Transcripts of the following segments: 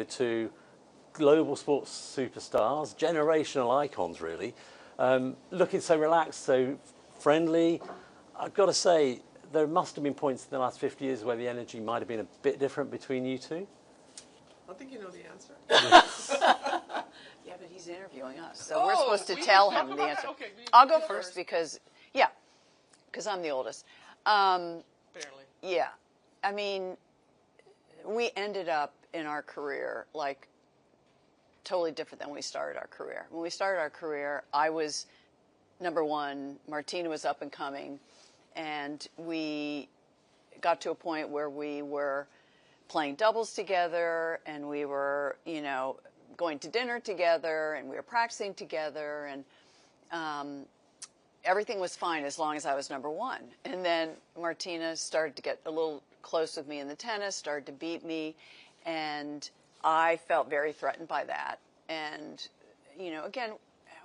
with two global sports superstars, generational icons really, looking so relaxed, so friendly. I've got to say, there must have been points in the last 50 years where the energy might have been a bit different between you two. I think you know the answer. Yeah, but he's interviewing us, so we're supposed to tell him the answer. Okay, I'll go first because I'm the oldest. Barely. Yeah, I mean, we ended up in our career like totally different than when we started our career. When we started our career, I was number one, Martina was up and coming, and we got to a point where we were playing doubles together, and we were, going to dinner together, and we were practicing together, and everything was fine as long as I was number one. And then Martina started to get a little close with me in the tennis, started to beat me, and I felt very threatened by that. And, again,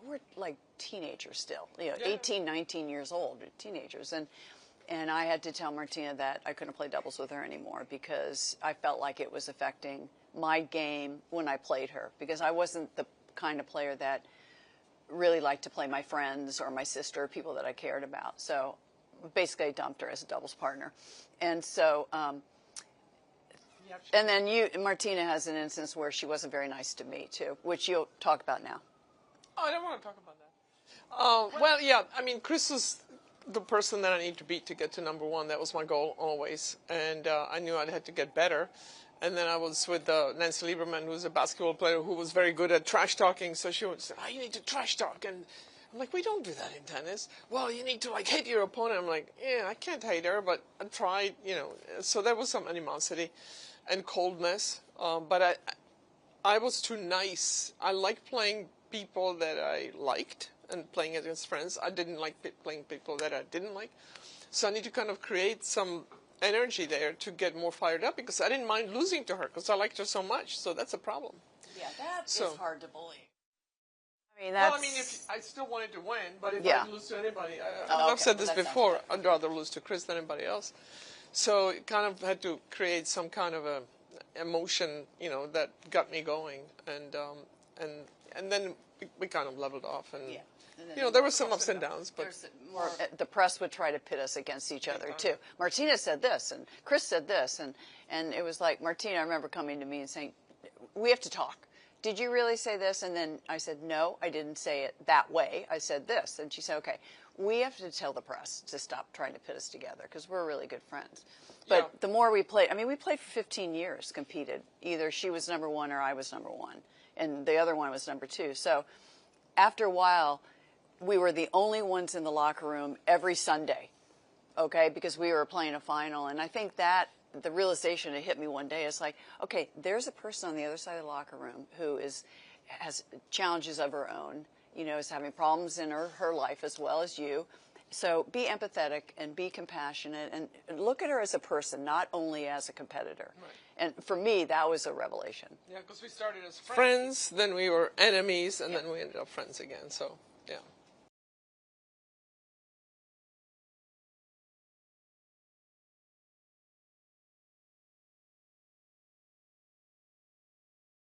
we're like teenagers still, 18, 19 years old, teenagers. And I had to tell Martina that I couldn't play doubles with her anymore because I felt like it was affecting my game when I played her, because I wasn't the kind of player that really liked to play my friends or my sister, people that I cared about. So basically I dumped her as a doubles partner. And so, and then Martina has an instance where she wasn't very nice to me too, which you'll talk about now. Oh, I don't want to talk about that. Well, yeah, I mean, Chris was the person that I need to beat to get to number one. That was my goal always. And I knew I had to get better. And then I was with Nancy Lieberman, who's a basketball player who was very good at trash talking. So she would say, you need to trash talk. And I'm like, we don't do that in tennis. Well, you need to hate your opponent. I'm like, yeah, I can't hate her, but I tried, So there was some animosity and coldness. But I was too nice. I liked playing people that I liked and playing against friends. I didn't like playing people that I didn't like. So I need to kind of create some energy there to get more fired up, because I didn't mind losing to her because I liked her so much. So that's a problem. Yeah, that is hard to believe. I mean, Well, I mean, I still wanted to win, but if I lose to anybody, I've said this before, I'd rather lose to Chris than anybody else. So it kind of had to create some kind of a emotion, that got me going, and then we kind of leveled off, and there were some ups and downs, but the press would try to pit us against each other too. Martina said this, and Chris said this, and it was like, Martina, I remember coming to me and saying, we have to talk. Did you really say this? And then I said, no, I didn't say it that way. I said this. And she said, okay, we have to tell the press to stop trying to pit us together because we're really good friends. But the more we played, we played for 15 years, competed. Either she was number one or I was number one. And the other one was number two. So after a while, we were the only ones in the locker room every Sunday, okay, because we were playing a final. And I think that the realization that hit me one day is like, okay, there's a person on the other side of the locker room who has challenges of her own, is having problems in her life as well as you. So be empathetic and be compassionate and look at her as a person, not only as a competitor. Right. And for me, that was a revelation. Yeah, because we started as friends, then we were enemies, and then we ended up friends again. So, yeah.